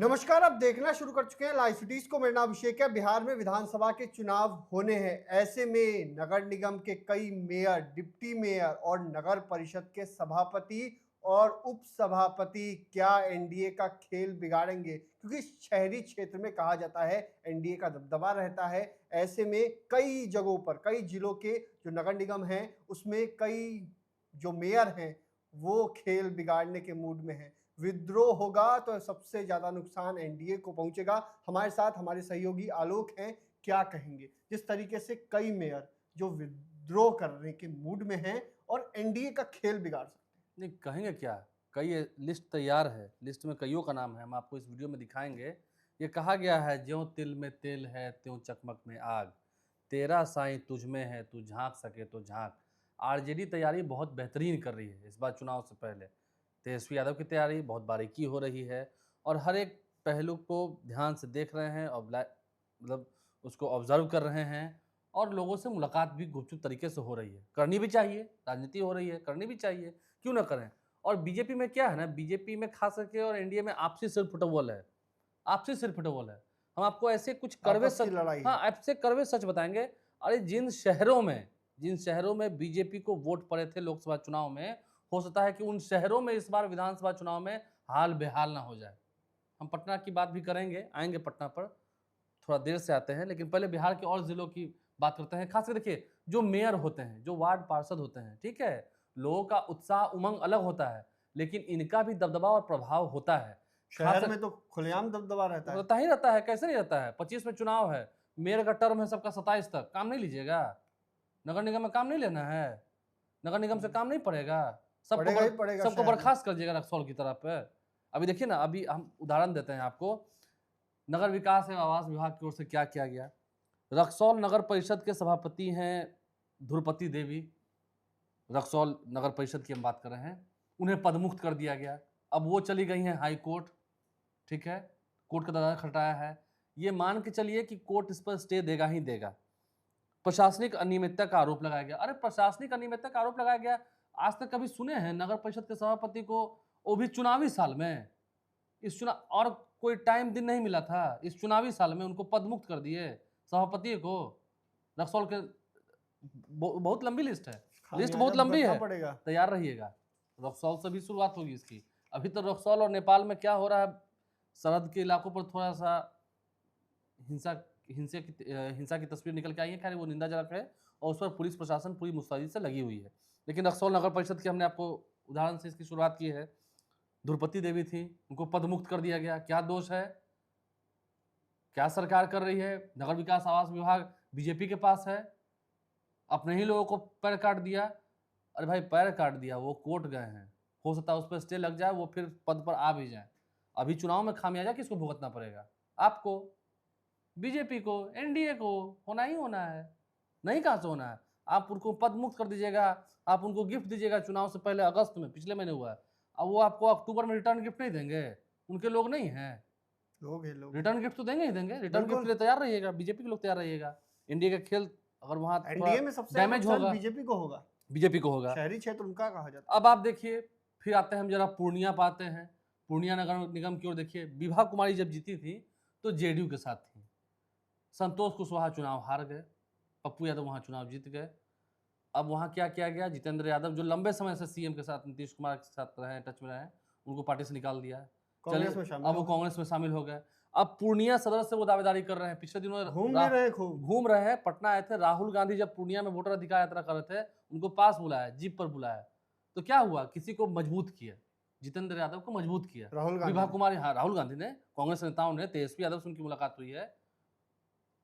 नमस्कार, आप देखना शुरू कर चुके हैं लाइव सिटीज को। मेरा नाम अभिषेक है। बिहार में विधानसभा के चुनाव होने हैं। ऐसे में नगर निगम के कई मेयर, डिप्टी मेयर और नगर परिषद के सभापति और उप सभापति क्या एनडीए का खेल बिगाड़ेंगे? क्योंकि शहरी क्षेत्र में कहा जाता है एनडीए का दबदबा रहता है। ऐसे में कई जगहों पर, कई जिलों के जो नगर निगम हैं उसमें कई जो मेयर हैं वो खेल बिगाड़ने के मूड में हैं। विद्रोह होगा तो सबसे ज्यादा नुकसान एनडीए को पहुंचेगा। हमारे साथ हमारे सहयोगी आलोक हैं, क्या कहेंगे जिस तरीके से कई मेयर जो विद्रोह करने के मूड में हैं और एनडीए का खेल बिगाड़ सकते हैं? नहीं कहेंगे क्या। कई लिस्ट तैयार है, लिस्ट में कईयों का नाम है, हम आपको इस वीडियो में दिखाएंगे। ये कहा गया है, ज्यों तिल में तेल है त्यों चकमक में आग, तेरा साईं तुझ में है तू झांक सके तो झांक। आरजेडी तैयारी बहुत बेहतरीन कर रही है। इस बार चुनाव से पहले तेजस्वी यादव की तैयारी बहुत बारीकी हो रही है और हर एक पहलू को ध्यान से देख रहे हैं और मतलब उसको ऑब्जर्व कर रहे हैं और लोगों से मुलाकात भी गुपचुप तरीके से हो रही है। करनी भी चाहिए, राजनीति हो रही है, करनी भी चाहिए, क्यों ना करें। और बीजेपी में क्या है ना, बीजेपी में खास करके और एनडीए में आपसी सिर फुटबॉल है, आपसी सिर फुटबॉल है। हम आपको ऐसे कुछ कड़वे आपस की सच, लड़ाई हाँ है। ऐसे कड़वे सच बताएंगे। अरे जिन शहरों में बीजेपी को वोट पड़े थे लोकसभा चुनाव में, हो सकता है कि उन शहरों में इस बार विधानसभा चुनाव में हाल बेहाल ना हो जाए। हम पटना की बात भी करेंगे, आएंगे पटना पर, थोड़ा देर से आते हैं, लेकिन पहले बिहार के और जिलों की बात करते हैं। खासकर देखिए, जो मेयर होते हैं, जो वार्ड पार्षद होते हैं, ठीक है, लोगों का उत्साह उमंग अलग होता है, लेकिन इनका भी दबदबा और प्रभाव होता है। शहर में तो खुलेआम दबदबा रहता है। रहता ही रहता है, कैसे नहीं रहता है। 25 में चुनाव है, मेयर का टर्म है सबका 27 तक। काम नहीं लीजिएगा? नगर निगम में काम नहीं लेना है? नगर निगम से काम नहीं पड़ेगा? पड़ेगा ही पड़ेगा सबको शहर में। बर्खास्त कर दीजिएगा रक्सौल की तरफ पे। अभी देखिए ना, अभी हम उदाहरण देते हैं आपको। नगर विकास एवं आवास विभाग की ओर से क्या किया गया। रक्सौल नगर परिषद के सभापति हैं ध्रुपति देवी, रक्सौल नगर परिषद की हम बात कर रहे हैं, उन्हें पदमुक्त कर दिया गया। अब वो चली गई हैं हाई कोर्ट, ठीक है, कोर्ट का दरवाजा खटखटाया है। ये मान के चलिए कि कोर्ट इस पर स्टे देगा ही देगा। प्रशासनिक अनियमितता का आरोप लगाया गया। अरे प्रशासनिक अनियमितता का आरोप लगाया गया, आज तक कभी सुने हैं नगर परिषद के सभापति को, वो भी चुनावी साल में? इस चुनाव और कोई टाइम दिन नहीं मिला था, इस चुनावी साल में उनको पदमुक्त कर दिए सभापति को। रक्सौल के बहुत लंबी लिस्ट है, लिस्ट बहुत लंबी है, तैयार रहिएगा। रक्सौल से भी शुरुआत होगी इसकी। अभी तो रक्सौल और नेपाल में क्या हो रहा है, सरहद के इलाकों पर थोड़ा सा हिंसा की तस्वीर निकल के आई है। खैर वो निंदाजनक है और उस पर पुलिस प्रशासन पूरी मुस्तैदी से लगी हुई है। लेकिन रक्सौल नगर परिषद की हमने आपको उदाहरण से इसकी शुरुआत की है। ध्रुपति देवी थी, उनको पदमुक्त कर दिया गया। क्या दोष है, क्या सरकार कर रही है? नगर विकास आवास विभाग बीजेपी के पास है, अपने ही लोगों को पैर काट दिया। अरे भाई पैर काट दिया, वो कोर्ट गए हैं, हो सकता है उस पर स्टे लग जाए, वो फिर पद पर आ भी जाए। अभी चुनाव में खामियाजा किसको भुगतना पड़ेगा? आपको, बीजेपी को, एनडीए को। होना ही होना है, नहीं कहां से होना है। आप उनको पद मुक्त कर दीजिएगा, आप उनको गिफ्ट दीजिएगा चुनाव से पहले, अगस्त में पिछले महीने हुआ है। अब वो आपको अक्टूबर में रिटर्न गिफ्ट नहीं देंगे? उनके लोग नहीं हैं? लोग रिटर्न गिफ्ट तो देंगे ही देंगे। रिटर्न गिफ्ट के लिए तैयार रहिएगा, बीजेपी के लोग तैयार रहिएगा। इंडिया का खेल अगर वहां एनडीए में सबसे डैमेज होगा, बीजेपी को होगा, बीजेपी को होगा। शहरी क्षेत्र उनका कहा जाता है। अब आप देखिए, फिर आते हैं हम जरा पूर्णिया पाते हैं। पूर्णिया नगर निगम की ओर देखिए, विभा कुमारी जब जीती थी तो जेडीयू के साथ थी। संतोष कुशवाहा चुनाव हार गए, पप्पू यादव वहां चुनाव जीत गए। अब वहां क्या किया गया, जितेंद्र यादव जो लंबे समय से सीएम के साथ, नीतीश कुमार के साथ रहे, टच में रहे, उनको पार्टी से निकाल दिया। चलिए अब वो कांग्रेस में शामिल हो गए। अब पूर्णिया सदर से वो दावेदारी कर रहे हैं। पिछले दिनों घूम रहे हैं, पटना आए थे। राहुल गांधी जब पूर्णिया में वोटर अधिकार यात्रा कर रहे थे, उनको पास बुलाया, जीप पर बुलाया, तो क्या हुआ, किसी को मजबूत किया, जितेंद्र यादव को मजबूत किया विभा कुमारी। हाँ, राहुल गांधी ने, कांग्रेस नेताओं ने, तेजस्वी यादव से उनकी मुलाकात हुई है।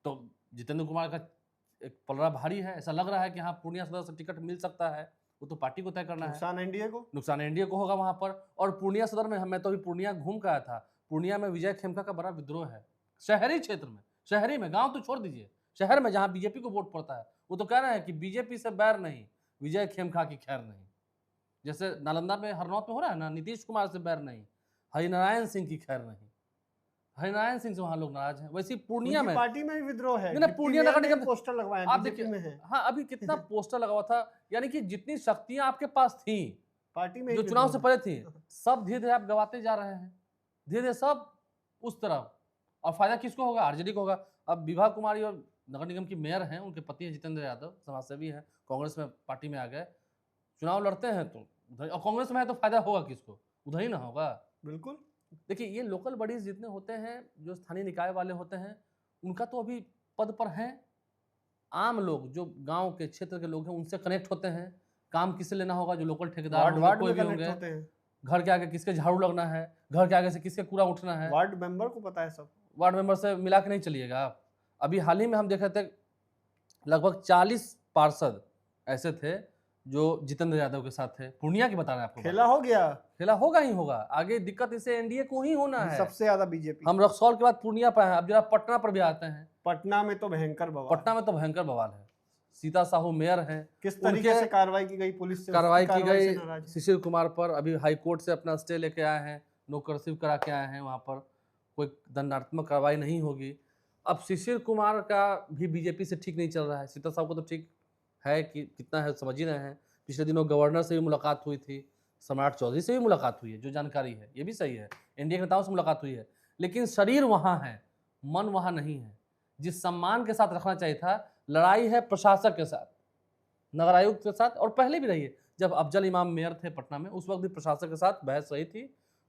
तो जितेंद्र कुमार का एक पलड़ा भारी है। ऐसा लग रहा है कि हाँ पूर्णिया सदर से टिकट मिल सकता है, वो तो पार्टी को तय करना है। नुकसान एनडीए को होगा वहां पर। और पूर्णिया सदर में, मैं तो अभी पूर्णिया घूम के आया था, पूर्णिया में विजय खेमका का बड़ा विद्रोह है। शहरी क्षेत्र में, शहरी में, गांव तो छोड़ दीजिए, शहर में जहां बीजेपी को वोट पड़ता है, वो तो कह रहे हैं कि बीजेपी से बैर नहीं, विजय खेमका की खैर नहीं। जैसे नालंदा में, हरनौत में हो रहा है ना, नीतीश कुमार से बैर नहीं, हरिनारायण सिंह की खैर नहीं। हरिनारायण सिंह से वहां लोग नाराज हैं। वैसे पूर्णिया में पार्टी में भी विद्रोह है। पूर्णिया नगर निगम पोस्टर लगवाया, आप देखिए, हाँ अभी कितना पोस्टर लगा हुआ था। यानी कि जितनी शक्तियां आपके पास थी पार्टी में, जो चुनाव से पहले थी, सब धीरे धीरे आप गवाते जा रहे हैं। धीरे धीरे सब उस तरफ। और फायदा किसको होगा? आरजेडी को होगा। अब विभा कुमारी और नगर निगम की मेयर हैं, उनके पति हैं जितेंद्र यादव, समाजसेवी हैं, कांग्रेस में पार्टी में आ गए, चुनाव लड़ते हैं तो उधर, और कांग्रेस में है तो फायदा होगा किसको? उधर ही ना होगा। बिल्कुल। देखिए ये लोकल बॉडीज जितने होते हैं, जो स्थानीय निकाय वाले होते हैं, उनका तो अभी पद पर हैं। आम लोग जो गांव के क्षेत्र के लोग हैं उनसे कनेक्ट होते हैं। काम किससे लेना होगा? जो लोकल ठेकेदार वार्ड होंगे, वार्ड कोई में भी कनेक्ट होंगे, होते हैं। घर के आगे किसके झाड़ू लगना है, घर के आगे से किसके कूड़ा उठना है, वार्ड मेंबर को पता है सब। वार्ड मेंबर से मिला के नहीं चलिएगा आप। अभी हाल ही में हम देख रहे थे लगभग 40 पार्षद ऐसे थे जो जितेंद्र यादव के साथ थे। पूर्णिया की बता रहे हैं आपको। खेला हो गया। खेला होगा ही होगा। आगे दिक्कत इसे एनडीए को ही होना है। सबसे ज्यादा बीजेपी। हम रक्सौल के बाद पूर्णिया पर हैं, अब जरा पटना पर भी आते हैं। पटना में तो भयंकर बवाल। पटना में तो भयंकर बवाल है। सीता साहू मेयर हैं, किस तरीके से कार्रवाई की गई पुलिस से? कार्रवाई की से गई नाराज है। शिशिर कुमार पर। अभी हाई कोर्ट से अपना स्टे लेके आए हैं, नो कर्फ्यू करा के आए हैं, वहाँ पर कोई दंडात्मक कार्रवाई नहीं होगी। अब शिशिर कुमार का भी बीजेपी से ठीक नहीं चल रहा है। सीता साहू को तो ठीक है कि कितना है समझ ही रहे हैं। पिछले दिनों गवर्नर से भी मुलाकात हुई थी, सम्राट चौधरी से भी मुलाकात हुई है, जो जानकारी है ये भी सही है, एनडीए के नेताओं से मुलाकात हुई है, लेकिन शरीर वहाँ है, मन वहाँ नहीं है। जिस सम्मान के साथ रखना चाहिए था, लड़ाई है प्रशासक के साथ, नगर आयुक्त के साथ, और पहले भी रही है। जब अफजल इमाम मेयर थे पटना में, उस वक्त भी प्रशासक के साथ बहस रही थी,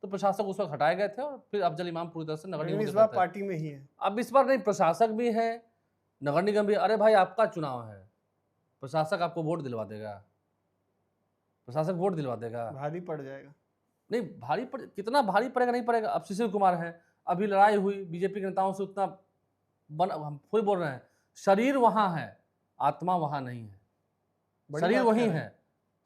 तो प्रशासक उस वक्त हटाए गए थे और फिर अफजल इमाम पूरी तरह से नगर निगम इस बार पार्टी में ही है। अब इस बार नहीं, प्रशासक भी है, नगर निगम भी। अरे भाई आपका चुनाव है, प्रशासक आपको वोट दिलवा देगा, प्रशासक वोट दिलवा देगा, भारी पड़ जाएगा। नहीं भारी पड़, कितना भारी पड़ेगा नहीं पड़ेगा। अब शिशिर कुमार है, अभी लड़ाई हुई बीजेपी के नेताओं से, उतना हम खुद बोल रहे हैं, शरीर वहां है, आत्मा वहां नहीं है। शरीर वही है,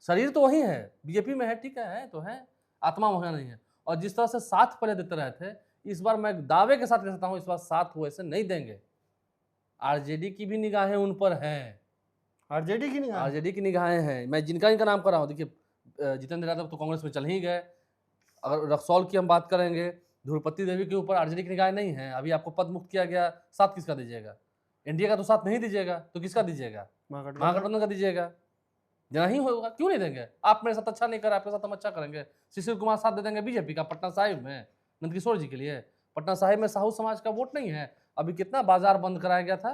शरीर तो वही है, बीजेपी में है, ठीक है तो है, आत्मा वहां नहीं है। और जिस तरह से साथ पहले देते रहे थे, इस बार मैं दावे के साथ कह सकता हूं, इस बार साथ वो ऐसे नहीं देंगे। आरजेडी की भी निगाहें उन पर हैं, आरजेडी की निगाहें हैं। मैं जिनका इनका नाम कर रहा हूँ, देखिए जितेंद्र यादव तो कांग्रेस में चल ही गए। अगर रक्सौल की हम बात करेंगे, ध्रुपति देवी के ऊपर आरजेडी की निगाहें नहीं है। अभी आपको पद मुक्त किया गया, साथ किसका दीजिएगा? एनडीए का तो साथ नहीं दीजिएगा, तो किसका दीजिएगा? महागठबंधन का दीजिएगा। नहीं होगा, क्यों नहीं देंगे? आप मेरे साथ अच्छा नहीं कर, आपके साथ हम अच्छा करेंगे। शिशिर कुमार साथ दे देंगे बीजेपी का पटना साहिब में, नंदकिशोर जी के लिए। पटना साहिब में साहू समाज का वोट नहीं है। अभी कितना बाजार बंद कराया गया था,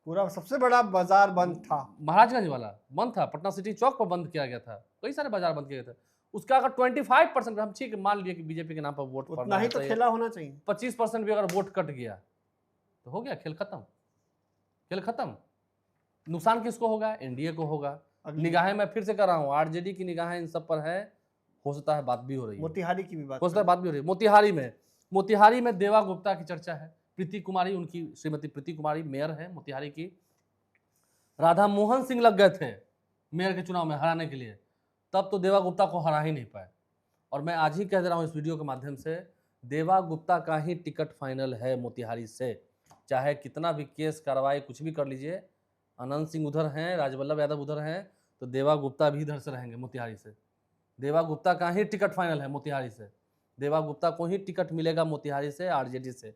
पूरा सबसे बड़ा बाजार बंद था, महाराजगंज वाला बंद था, पटना सिटी चौक पर बंद किया गया था, कई सारे बाजार बंद किए गए थे। उसका अगर 25% हम ठीक मान लिए कि बीजेपी के नाम पर वोट उतना ही तो खेला होना चाहिए। 25% भी अगर वोट कट गया तो हो गया, खेल खत्म, खेल खत्म। नुकसान किसको होगा? एनडीए को होगा। निगाहें मैं फिर से कर रहा हूँ, आरजेडी की निगाहें इन सब पर है। हो सकता है बात भी हो रही है, मोतिहारी की भी बात हो सकता है बात भी हो रही है। मोतिहारी में देवा गुप्ता की चर्चा है। प्रीति कुमारी, उनकी श्रीमती प्रीति कुमारी मेयर है मोतिहारी की। राधा मोहन सिंह लग गए थे मेयर के चुनाव में हराने के लिए, तब तो देवा गुप्ता को हरा ही नहीं पाए। और मैं आज ही कह दे रहा हूँ इस वीडियो के माध्यम से, देवा गुप्ता का ही टिकट फाइनल है मोतिहारी से। चाहे कितना भी केस कार्रवाई कुछ भी कर लीजिए, अनंत सिंह उधर हैं, राजवल्लभ यादव उधर हैं, तो देवा गुप्ता भी इधर से रहेंगे मोतिहारी से। देवा गुप्ता का ही टिकट फाइनल है मोतिहारी से। देवा गुप्ता को ही टिकट मिलेगा मोतिहारी से, आरजेडी से।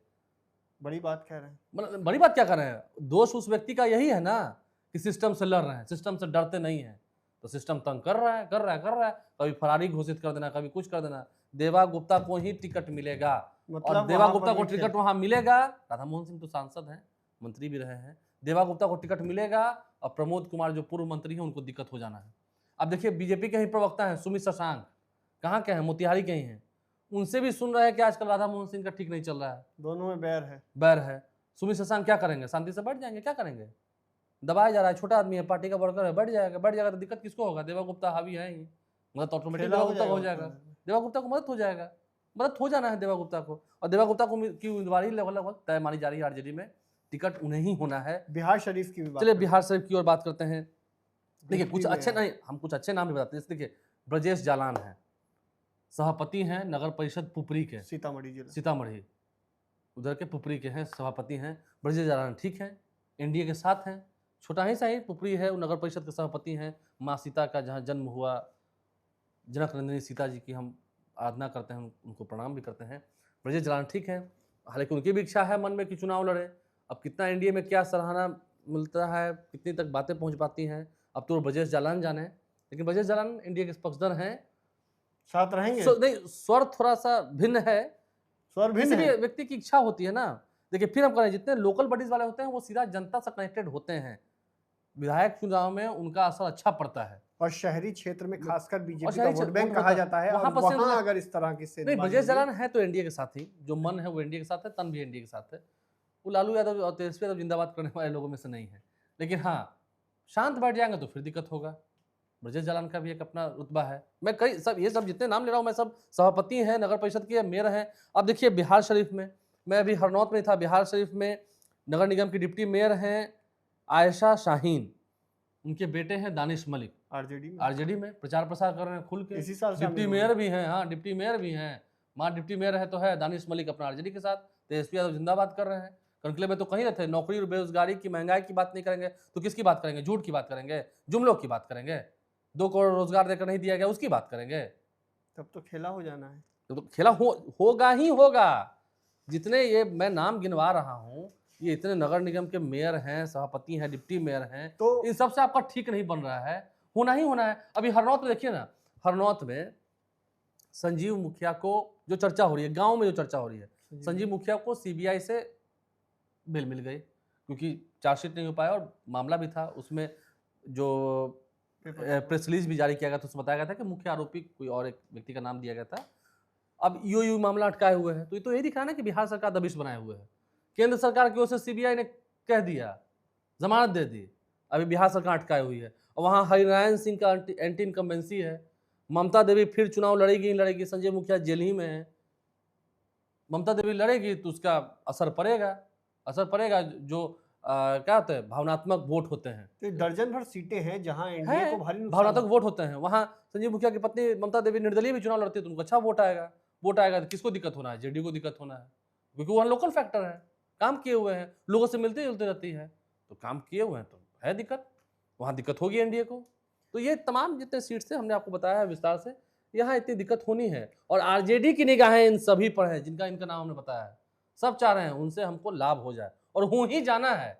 बड़ी बात कह रहे हैं। मतलब बड़ी बात क्या कर रहे हैं? दोष उस व्यक्ति का यही है ना कि सिस्टम से लड़ रहे हैं, सिस्टम से डरते नहीं हैं। तो सिस्टम तंग कर रहा है, कभी फरारी घोषित कर देना, कभी कुछ कर देना। देवा गुप्ता को ही टिकट मिलेगा, मतलब और देवा गुप्ता को टिकट वहां मिलेगा। राधा मोहन सिंह तो सांसद हैं, मंत्री भी रहे हैं। देवा गुप्ता को टिकट मिलेगा, और प्रमोद कुमार जो पूर्व मंत्री हैं उनको दिक्कत हो जाना है। अब देखिए बीजेपी के ही प्रवक्ता हैं सुमित शशांक, कहाँ के हैं? मोतिहारी के ही हैं। उनसे भी सुन रहे हैं कि आजकल राधा मोहन सिंह का ठीक नहीं चल रहा है, दोनों में बैर है। सुमित शशांक क्या करेंगे? शांति से बैठ जाएंगे? क्या करेंगे? दबाया जा रहा है, छोटा आदमी है, पार्टी का वर्कर है, बैठ जाएगा तो दिक्कत किसको होगा? देवा गुप्ता हावी है ही, मतलब ऑटोमेटिक देवा गुप्ता हो जाएगा। देवा गुप्ता को मदद हो जाएगा, मदद हो जाना है देवा गुप्ता को। और देवा गुप्ता को की उम्मीदवारी लगभग तय मानी जा रही है, आरजेडी में टिकट उन्हें ही होना है। बिहार शरीफ की भी बात, चलिए बिहार शरीफ की ओर बात करते हैं। देखिए कुछ अच्छे नहीं, हम कुछ अच्छे नाम भी बताते हैं। देखिए ब्रजेश जालान है, सभापति हैं नगर परिषद पुपरी के, सीतामढ़ी उधर के पुपरी के हैं, सभापति हैं ब्रजेश जालान। ठीक है, एनडीए के साथ हैं, छोटा ही सा ही पुपरी है, वो नगर परिषद के सभापति हैं। माँ सीता का जहाँ जन्म हुआ, जनक नंदिनी सीता जी की हम आराधना करते हैं, उनको प्रणाम भी करते हैं। ब्रजेश जालान ठीक है, हालांकि उनकी भी इच्छा है मन में कि चुनाव लड़े। अब कितना एनडीए में क्या सराहना मिलता है, कितनी तक बातें पहुंच पाती हैं, अब तो ब्रजेश जालान जाने। लेकिन ब्रजेश जालान एनडीए के पक्षधर हैं, साथ रहेंगे। नहीं, स्वर थोड़ा सा भिन्न है, स्वर भिन्न किसी भी है। व्यक्ति की इच्छा होती है ना। देखिए फिर हम करें, जितने लोकल बॉडीज वाले होते हैं वो सीधा जनता से कनेक्टेड होते हैं, विधायक चुनाव में उनका असर अच्छा पड़ता है। और शहरी क्षेत्र में खासकर और बीजेपी का शहरी वोट बैंक वोट कहा होता जाता है, और वहां पर से वहां अगर इस तरह की नहीं, सेंधमारी ब्रजेश होगी, जलान है तो एनडीए के साथ ही, जो मन है वो एनडीए के साथ है, तन भी एनडीए के साथ है। वो लालू यादव और तेजस्वी यादव जिंदाबाद करने वाले लोगों में से नहीं है। लेकिन हाँ, शांत बैठ जाएंगे तो फिर दिक्कत होगा। ब्रजेश जलान का भी एक अपना रुतबा है। मैं कई सब ये सब जितने नाम ले रहा हूँ मैं सब सभापति हैं, नगर परिषद के मेयर हैं। अब देखिए बिहार शरीफ में, मैं अभी हरनौत में था, बिहार शरीफ में नगर निगम की डिप्टी मेयर हैं आयशा शाहीन, उनके बेटे हैं दानिश मलिक, आरजेडी में प्रचार प्रसार कर रहे हैं खुल के। इसी साल शामिल डिप्टी हुए। मेयर भी हैं, हाँ डिप्टी मेयर भी हैं। माँ डिप्टी मेयर है तो है दानिश मलिक अपना आरजेडी के साथ, तेजस्वी यादव जिंदाबाद कर रहे हैं। कंक्लेव में तो कहीं रहते, नौकरी और बेरोजगारी की, महंगाई की बात नहीं करेंगे तो किसकी बात करेंगे? झूठ की बात करेंगे, जुमलों की बात करेंगे। 2 करोड़ रोजगार देकर नहीं दिया गया उसकी बात करेंगे। तब तो खेला हो जाना है। तो खेला होगा ही होगा। जितने ये मैं नाम गिनवा रहा हूँ, ये इतने नगर निगम के मेयर हैं, सभापति हैं, डिप्टी मेयर हैं, तो इन सबसे आपका ठीक नहीं बन रहा है, होना ही होना है। अभी हरनौत में देखिए ना, हरनौत में संजीव मुखिया को जो चर्चा हो रही है, गांव में जो चर्चा हो रही है, संजीव मुखिया को सीबीआई से बेल मिल गई क्योंकि चार्जशीट नहीं हो पाया और मामला भी था उसमें, जो प्रेस रिलीज भी जारी किया गया था उसमें बताया गया था कि मुख्य आरोपी कोई और एक व्यक्ति का नाम दिया गया था। अब यूयू मामला अटकाए हुए है, तो ये तो यही दिख रहा है ना कि बिहार सरकार दबिश बनाए हुए है। केंद्र सरकार की ओर से सीबीआई ने कह दिया, जमानत दे दी, अभी बिहार सरकार अटकाए हुई है। और वहाँ हरिनारायण सिंह का एंटी इनकम्बेंसी है। ममता देवी फिर चुनाव लड़ेगी नहीं लड़ेगी, संजय मुखिया जेल ही में है। ममता देवी लड़ेगी तो उसका असर पड़ेगा जो क्या होता है, भावनात्मक वोट होते हैं, तो दर्जन भर सीटें हैं जहां एनडीए को भारी नुकसान भावनात्मक वोट होते हैं। वहाँ संजीव मुखिया की पत्नी ममता देवी निर्दलीय भी चुनाव लड़ती है तो उनको अच्छा वोट आएगा तो किसको दिक्कत होना है? जेडीयू को दिक्कत होना है, क्योंकि वहाँ लोकल फैक्टर है, काम किए हुए हैं, लोगों से मिलते जुलते रहती है, तो काम किए हुए हैं तो है दिक्कत, वहाँ दिक्कत होगी एनडीए को। तो ये तमाम जितने सीट्स थे हमने आपको बताया है विस्तार से, यहाँ इतनी दिक्कत होनी है। और आरजेडी की निगाहें इन सभी पर है जिनका इनका नाम हमने बताया है। सब चाह रहे हैं उनसे हमको लाभ हो जाए और हो ही जाना है।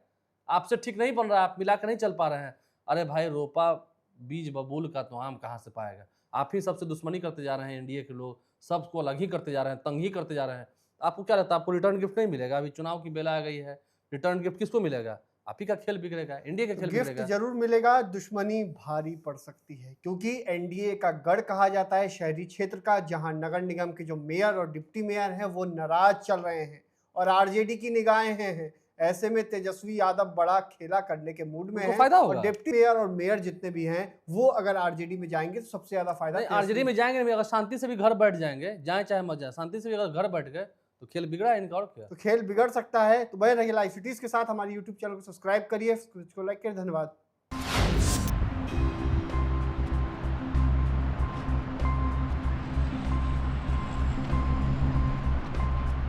आपसे ठीक नहीं बन रहा, आप मिला कर नहीं चल पा रहे हैं, अरे भाई रोपा बीज बबूल का तो आम कहाँ से पाएगा? आप ही सबसे दुश्मनी करते जा रहे हैं, एनडीए के लोग सबको अलग ही करते जा रहे हैं, तंग ही करते जा रहे हैं। आपको क्या लगता है आपको रिटर्न गिफ्ट नहीं मिलेगा? अभी चुनाव की बेला आ गई है, रिटर्न गिफ्ट किसको मिलेगा? आप ही का खेल बिगड़ेगा, एनडीए का खेल गिफ्ट बिगड़ेगा। जरूर मिलेगा, दुश्मनी भारी पड़ सकती है, क्योंकि एनडीए का गढ़ कहा जाता है शहरी क्षेत्र का, जहां नगर निगम के जो मेयर और डिप्टी मेयर हैं वो नाराज चल रहे हैं और आरजेडी की निगाहें हैं। ऐसे में तेजस्वी यादव बड़ा खेला करने के मूड में उनको है फायदा और होगा। डिप्टी मेयर और मेयर जितने भी हैं वो अगर आरजेडी में जाएंगे तो सबसे ज्यादा फायदा नहीं, आरजेडी में जाएंगे नहीं, अगर शांति से भी घर बैठ जाएंगे, जाए चाहे मत जाए, शांति से भी अगर घर बैठ गए तो खेल बिगड़ा है इनका, और क्या। तो खेल बिगड़ सकता है। तो बने रहिए लाइव सिटीज के साथ, हमारे यूट्यूब चैनल को सब्सक्राइब करिए, इसको लाइक करिए। धन्यवाद।